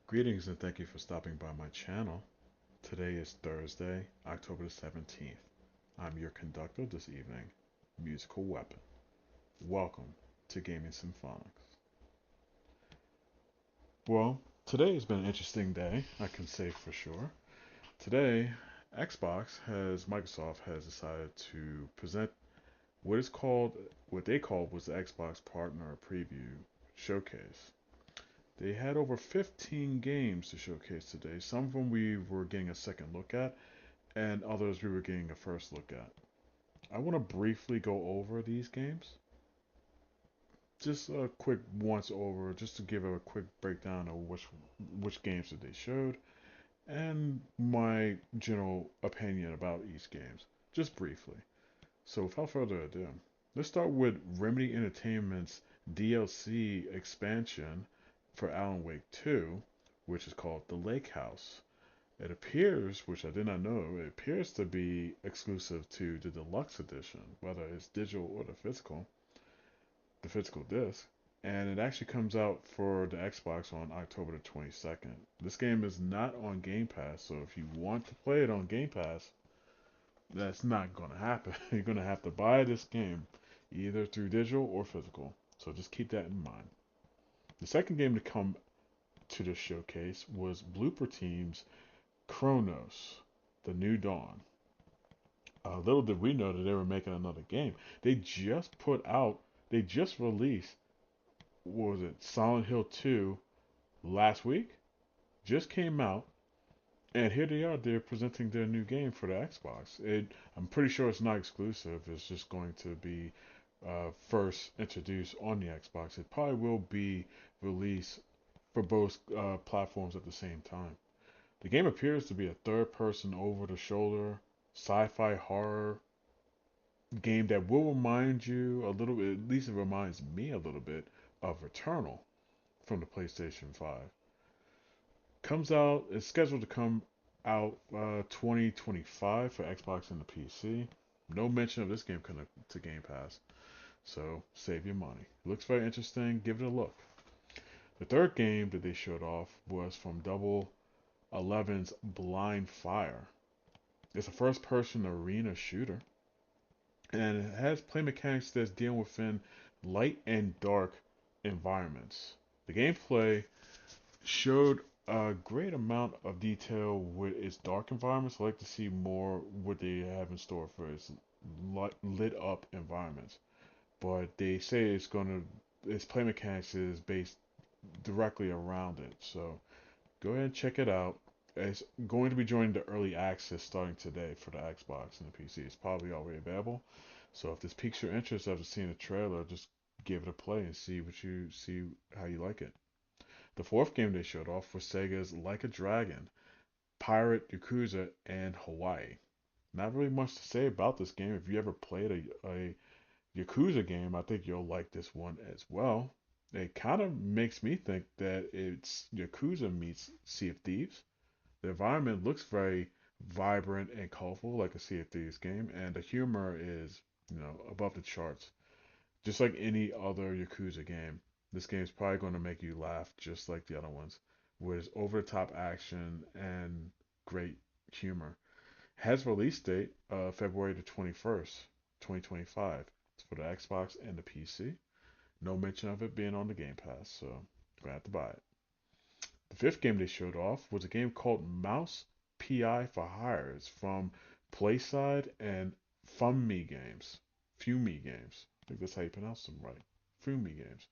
Greetings and thank you for stopping by my channel. Today is Thursday, October the 17th. I'm your conductor this evening, Musical Weapon. Welcome to Gaming Symphonics. Well, today has been an interesting day, I can say for sure. Today, Microsoft has decided to present what is called, what they called was the Xbox Partner Preview Showcase. They had over 15 games to showcase today. Some of them we were getting a second look at, and others we were getting a first look at. I want to briefly go over these games. Just a quick once over, just to give a quick breakdown of which games that they showed, and my general opinion about each games, just briefly. So without further ado, let's start with Remedy Entertainment's DLC expansion for Alan Wake 2, which is called The Lake House. It appears, which I did not know, it appears to be exclusive to the deluxe edition, whether it's digital or the physical disc. And it actually comes out for the Xbox on October the 22nd. This game is not on Game Pass, so if you want to play it on Game Pass, that's not going to happen. You're going to have to buy this game either through digital or physical. So just keep that in mind. The second game to come to the showcase was Blooper Team's Chronos, The New Dawn. Little did we know that they were making another game. They just put out, they just released, what was it, Silent Hill 2 last week? Just came out, and here they are. They're presenting their new game for the Xbox. I'm pretty sure it's not exclusive. It's just going to be first introduced on the Xbox. It probably will be released for both platforms at the same time. The game appears to be a third-person, over-the-shoulder sci-fi horror game that will remind you a little bit, at least it reminds me a little bit, of Returnal from the PlayStation 5. Comes out, it's scheduled to come out 2025 for Xbox and the PC. No mention of this game connected to Game Pass, so save your money. Looks very interesting, give it a look. The third game that they showed off was from Double Eleven's Blind Fire. It's a first person arena shooter, and it has play mechanics that's dealing within light and dark environments. The gameplay showed a great amount of detail with its dark environments. I like to see more what they have in store for its lit up environments. But they say its play mechanics is based directly around it. So go ahead and check it out. It's going to be joining the early access starting today for the Xbox and the PC. It's probably already available. So if this piques your interest after seeing the trailer, just give it a play and see how you like it. The fourth game they showed off was Sega's Like a Dragon, Pirate Yakuza, and Hawaii. Not really much to say about this game. If you ever played a Yakuza game, I think you'll like this one as well. It kind of makes me think that it's Yakuza meets Sea of Thieves. The environment looks very vibrant and colorful, like a Sea of Thieves game, and the humor is, above the charts. Just like any other Yakuza game, this game is probably going to make you laugh just like the other ones, with over the top action and great humor. Has release date February the 21st, 2025. It's for the Xbox and the PC. No mention of it being on the Game Pass, so you're going to have to buy it. The fifth game they showed off was a game called Mouse PI for Hire. It's from Playside and Fumi Games. Fumi Games. I think that's how you pronounce them right. Fumi Games.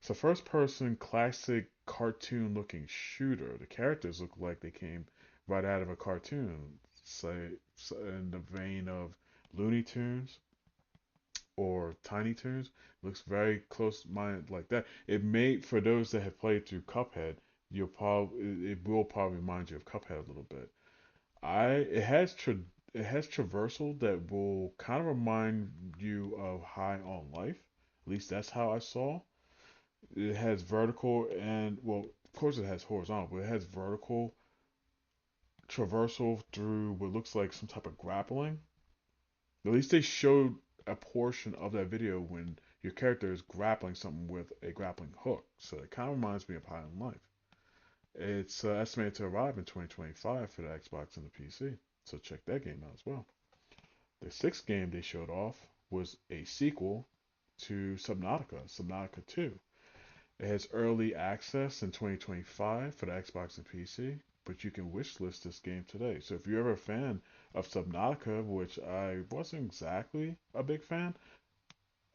It's a first person classic cartoon looking shooter. The characters look like they came right out of a cartoon, say in the vein of Looney Tunes or Tiny Toons. Looks very close minded like that. It may, for those that have played through Cuphead, it will probably remind you of Cuphead a little bit. It has traversal that will kind of remind you of High on Life. At least that's how I saw. It has vertical and, well, of course it has horizontal, but it has vertical traversal through what looks like some type of grappling. At least they showed a portion of that video when your character is grappling something with a grappling hook. So it kind of reminds me of High on Life. It's estimated to arrive in 2025 for the Xbox and the PC. So check that game out as well. The sixth game they showed off was a sequel to Subnautica, Subnautica 2. It has early access in 2025 for the Xbox and PC, but you can wishlist this game today. So if you're ever a fan of Subnautica, which I wasn't exactly a big fan,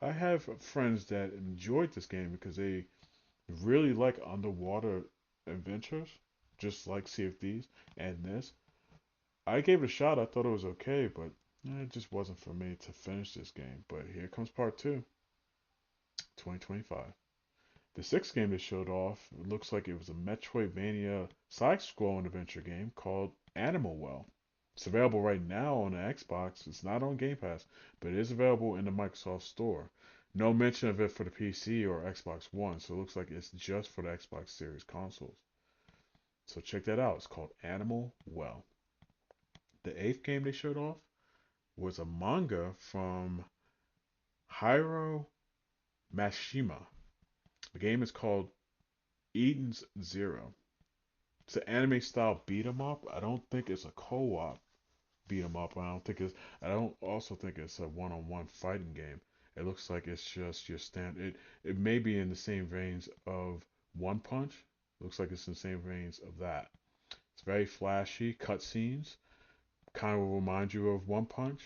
I have friends that enjoyed this game because they really like underwater adventures, just like Sea of Thieves and this. I gave it a shot. I thought it was okay, but it just wasn't for me to finish this game. But here comes part two, 2025. The sixth game they showed off looks like it was a Metroidvania side-scrolling adventure game called Animal Well. It's available right now on the Xbox. It's not on Game Pass, but it is available in the Microsoft Store. No mention of it for the PC or Xbox One, so it looks like it's just for the Xbox Series consoles. So check that out. It's called Animal Well. The eighth game they showed off was a manga from Hiro Mashima. The game is called Eden's Zero. It's an anime style beat 'em up. I don't think it's a co-op beat 'em up. I don't also think it's a one-on-one fighting game. It looks like it's just your standard. It may be in the same veins of One Punch. Looks like it's in the same veins of that. It's very flashy cutscenes. Kind of will remind you of One Punch,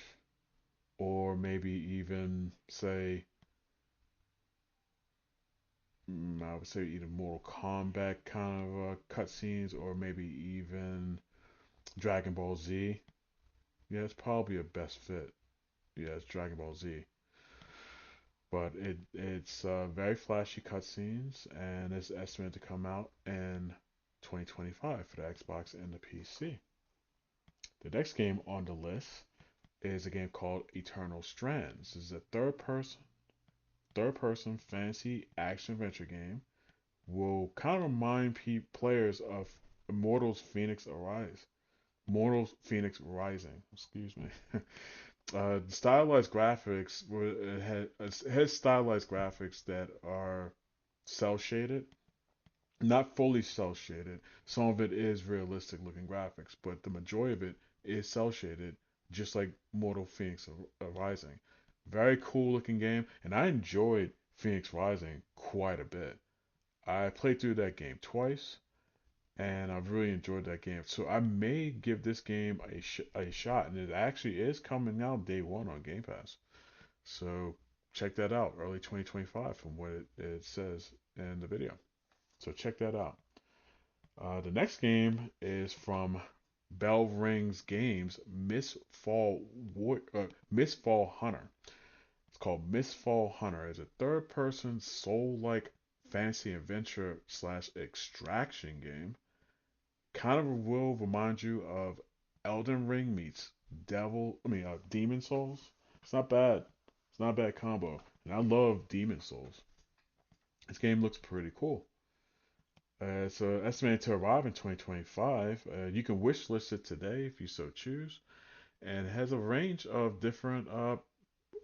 or maybe even say, I would say either Mortal Kombat kind of cutscenes, or maybe even Dragon Ball Z. Yeah, it's probably a best fit. Yeah, it's Dragon Ball Z. But it's very flashy cutscenes, and it's estimated to come out in 2025 for the Xbox and the PC. The next game on the list is a game called Eternal Strands. This is a third person fantasy action adventure game. Will kind of remind players of Immortals Phoenix Arise. Mortals Phoenix Rising. Excuse me. Stylized graphics. It has stylized graphics that are cell shaded, not fully cell shaded. Some of it is realistic looking graphics, but the majority of it is cell shaded, just like Mortal Phoenix Rising. Very cool looking game, and I enjoyed Phoenix Rising quite a bit. I played through that game twice, and I've really enjoyed that game. So I may give this game a shot, and it actually is coming out day one on Game Pass. So check that out, early 2025 from what it says in the video. So check that out. The next game is from Bell Rings Games, Mistfall Hunter. It's called Mistfall Hunter. It's a third-person soul-like fantasy adventure slash extraction game. Kind of will remind you of Elden Ring meets Demon Souls. It's not bad. It's not a bad combo, and I love Demon Souls. This game looks pretty cool. It's estimated to arrive in 2025. You can wishlist it today if you so choose, and it has a range of different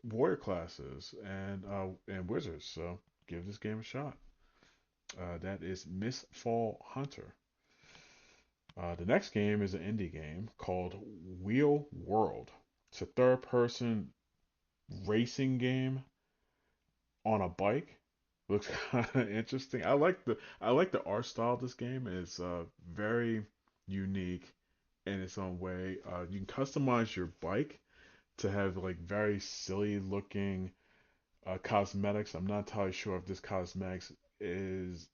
warrior classes and wizards. So give this game a shot. That is Mistfall Hunter. The next game is an indie game called Wheel World. It's a third-person racing game on a bike. Looks kind of interesting. I like the art style of this game. It's very unique in its own way. You can customize your bike to have like very silly looking cosmetics. I'm not entirely sure if this cosmetics is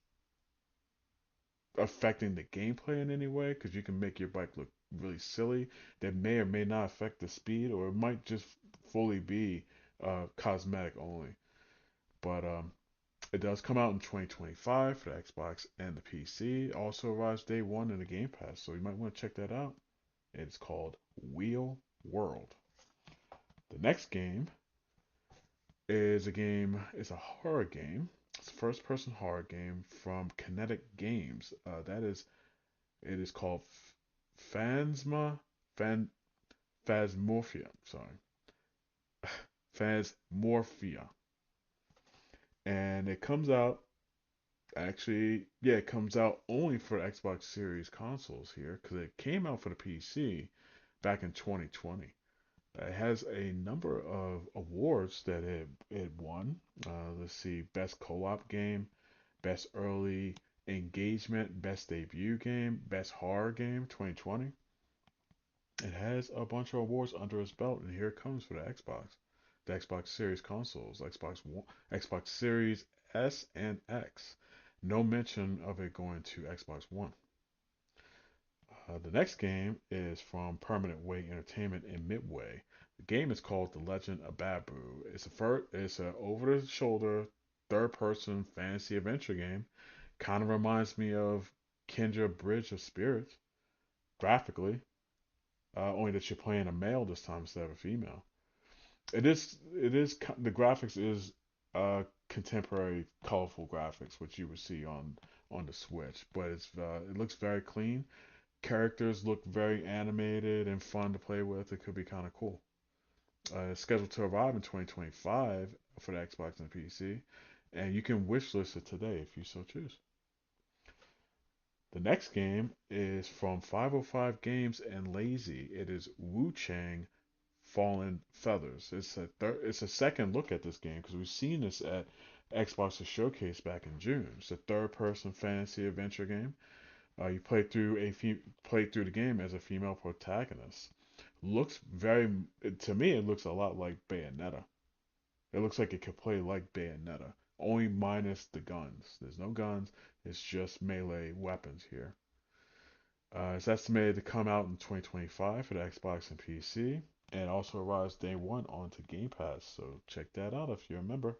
affecting the gameplay in any way because you can make your bike look really silly. That may or may not affect the speed, or it might just fully be cosmetic only. But it does come out in 2025 for the Xbox and the PC. It also arrives day one in the Game Pass, so you might want to check that out. It's called Wheel World. The next game it's a horror game. It's a first person horror game from Kinetic Games. It is called Phasma, Phan, Phasmorphia. Sorry. Phasmorphia. And it comes out Actually, yeah, it comes out only for Xbox Series consoles here because it came out for the PC back in 2020. It has a number of awards that it won. Let's see, best co-op game, best early engagement, best debut game, best horror game 2020. It has a bunch of awards under its belt, and here it comes for the Xbox Series consoles, Xbox One, Xbox Series S and X. No mention of it going to Xbox One. The next game is from Permanent Way Entertainment and Midway. The game is called The Legend of Babu. It's a over-the-shoulder third-person fantasy adventure game. Kind of reminds me of Kindred Bridge of Spirits graphically, only that you're playing a male this time instead of a female. The graphics is contemporary colorful graphics, which you would see on the Switch, but it looks very clean. Characters look very animated and fun to play with. It could be kind of cool. It's scheduled to arrive in 2025 for the Xbox and PC, and you can wishlist it today if you so choose. The next game is from 505 Games and Lazy. It is Wu Chang Fallen Feathers. It's a second look at this game because we've seen this at Xbox's showcase back in June. It's a third-person fantasy adventure game. You play through the game as a female protagonist. Looks very To me it looks a lot like Bayonetta. It looks like it could play like Bayonetta, only minus the guns. There's no guns. It's just melee weapons here. It's estimated to come out in 2025 for the Xbox and PC, and also arrives day one onto Game Pass. So check that out if you're a member.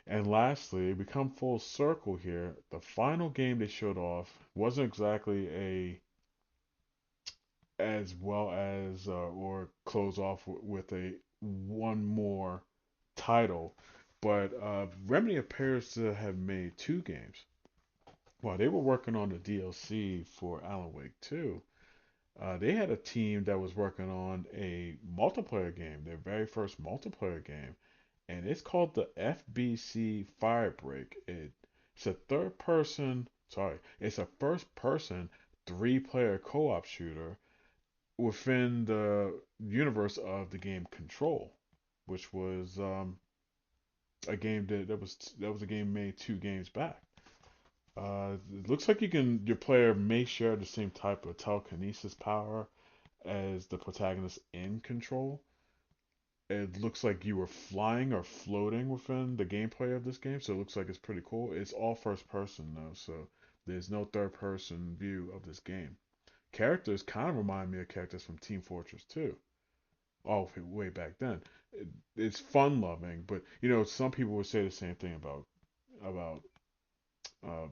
And lastly, we come full circle here. The final game they showed off wasn't exactly a as well as or close off with a one more title, but Remedy appears to have made two games. While they were working on the DLC for Alan Wake 2, they had a team that was working on a multiplayer game, their very first multiplayer game, and it's called the FBC Firebreak. It's a first person three-player co-op shooter within the universe of the game Control, which was that was a game made 2 games back. It looks like your player may share the same type of telekinesis power as the protagonist in Control. It looks like you were flying or floating within the gameplay of this game, so it looks like it's pretty cool. It's all first person though, so there's no third person view of this game. Characters kind of remind me of characters from Team Fortress 2. Oh, way back then. It's fun loving, but some people would say the same thing about I'm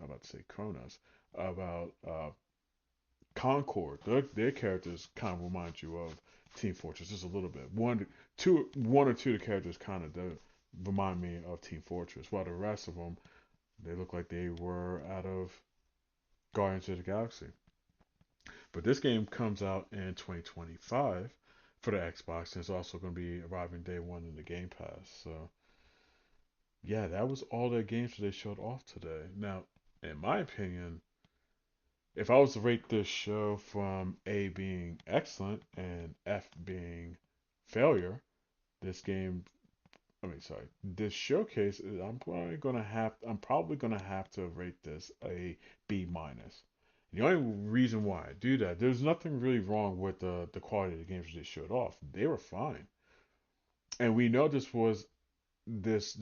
about to say Kronos, about Concord. Their characters kind of remind you of Team Fortress just a little bit. One or two of the characters kind of do remind me of Team Fortress, while the rest of them they look like they were out of Guardians of the Galaxy. But this game comes out in 2025 for the Xbox, and it's also going to be arriving day one in the Game Pass. So yeah, that was all the games that they showed off today. Now, in my opinion, if I was to rate this show from A being excellent and F being failure, this game, this showcase, I'm probably gonna have to rate this a B minus. The only reason why I do that, there's nothing really wrong with the quality of the games that they showed off. They were fine, and we know this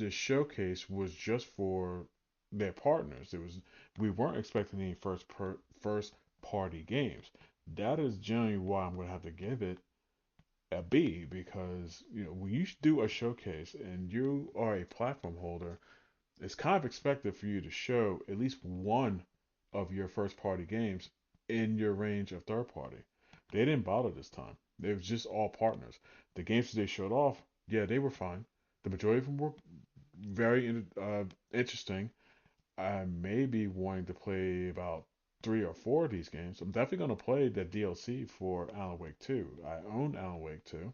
showcase was just for their partners. We weren't expecting any first party games. That is generally why I'm gonna have to give it a B because when you do a showcase and you are a platform holder, it's kind of expected for you to show at least one of your first party games in your range of third party. They didn't bother this time. They was just all partners. The games that they showed off, yeah, they were fine. The majority of them were very interesting. I may be wanting to play about 3 or 4 of these games. I'm definitely going to play the DLC for Alan Wake 2. I own Alan Wake 2,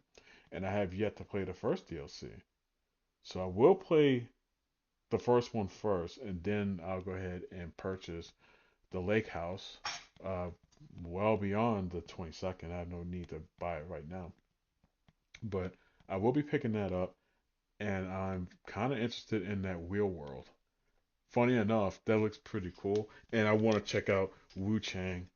and I have yet to play the first DLC. So I will play the first one first, and then I'll go ahead and purchase the Lake House. Uh, well beyond the 22nd. I have no need to buy it right now, but I will be picking that up, and I'm kind of interested in that Wheel World. Funny enough, that looks pretty cool, and I want to check out Wu Chang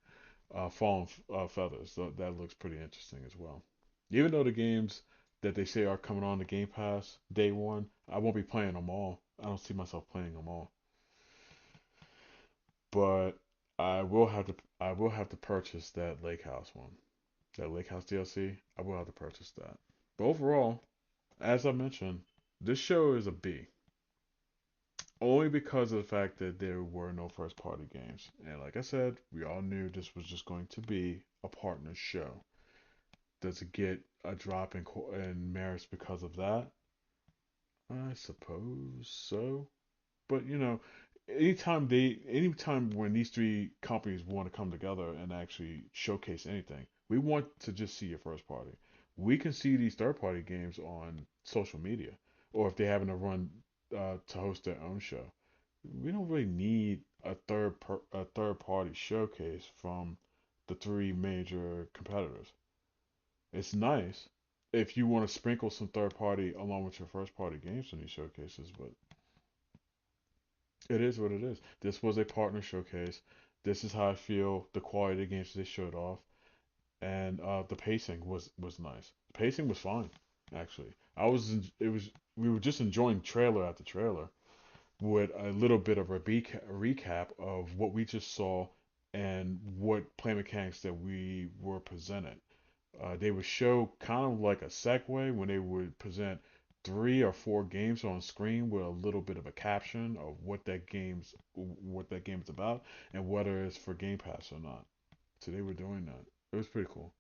Fallen Feathers. So that looks pretty interesting as well. Even though the games that they say are coming on the Game Pass day one, I won't be playing them all. I don't see myself playing them all, but I will have to purchase that Lake House one, that Lake House DLC. I will have to purchase that. But overall, as I mentioned, this show is a B. Only because of the fact that there were no first party games. And like I said, we all knew this was just going to be a partner show. Does it get a drop in merits because of that? I suppose so. But anytime when these three companies want to come together and actually showcase anything, we want to just see your first party. We can see these third party games on social media, or if they happen to run to host their own show. We don't really need a third party showcase from the three major competitors. It's nice if you want to sprinkle some third party along with your first party games in these showcases, but it is what it is. This was a partner showcase. This is how I feel. The quality of the games they showed off, and the pacing was nice. The pacing was fine, actually. It was we were just enjoying trailer after trailer with a little bit of a recap of what we just saw and what play mechanics that we were presented. They would show kind of like a segue when they would present three or four games on screen with a little bit of a caption of what that game is about and whether it's for Game Pass or not. So they were doing that. It was pretty cool.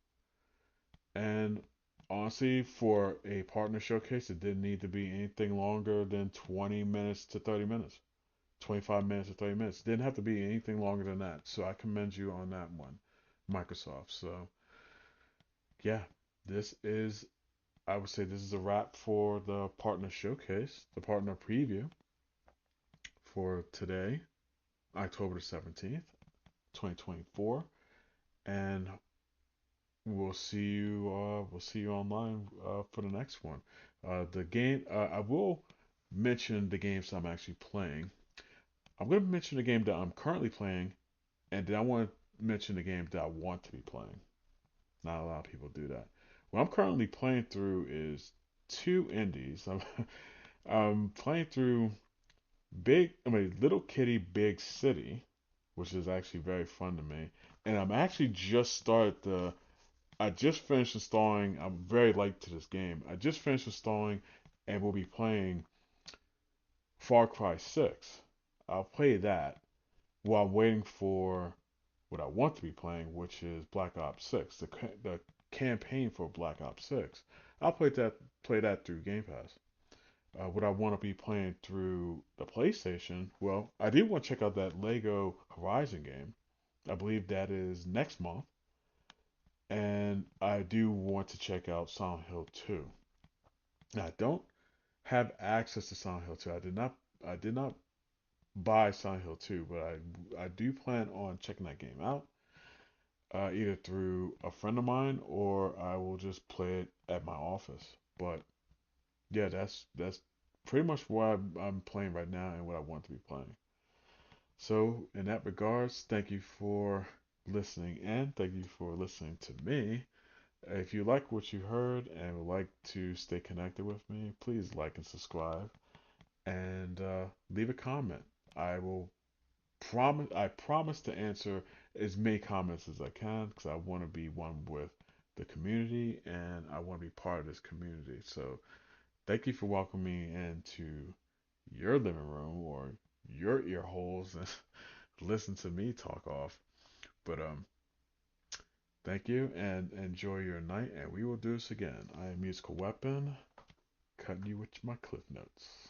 And honestly, for a partner showcase, it didn't need to be anything longer than 20 minutes to 30 minutes. 25 minutes to 30 minutes. Didn't have to be anything longer than that. So I commend you on that one, Microsoft. So yeah, this is I would say this is a wrap for the partner showcase, the partner preview for today, October 17th, 2024. And we'll see you online for the next one. I will mention the games I'm actually playing. I'm going to mention the game that I'm currently playing, and then I want to mention the game that I want to be playing. Not a lot of people do that. What I'm currently playing through is two indies. I'm playing through Little Kitty Big City, which is actually very fun to me. And I'm actually just started the. I just finished installing. I'm very late to this game. I just finished installing, and we'll be playing Far Cry 6. I'll play that while I'm waiting for what I want to be playing, which is Black Ops 6, the campaign for Black Ops 6. I'll play that through Game Pass. Would I want to be playing through the PlayStation? Well, I do want to check out that Lego Horizon game. I believe that is next month. And I do want to check out Silent Hill 2. Now, I don't have access to Silent Hill 2. I did not buy Silent Hill 2, but I do plan on checking that game out. Either through a friend of mine or I will just play it at my office. But yeah, that's pretty much what I'm playing right now and what I want to be playing. So, in that regards, thank you for listening and thank you for listening to me. If you like what you heard and would like to stay connected with me, please like and subscribe and leave a comment. I promise to answer as many comments as I can because I want to be one with the community and I want to be part of this community. So, thank you for welcoming me into your living room or your ear holes and listen to me talk off. But thank you and enjoy your night and we will do this again. I am Musical Weapon, cutting you with my cliff notes.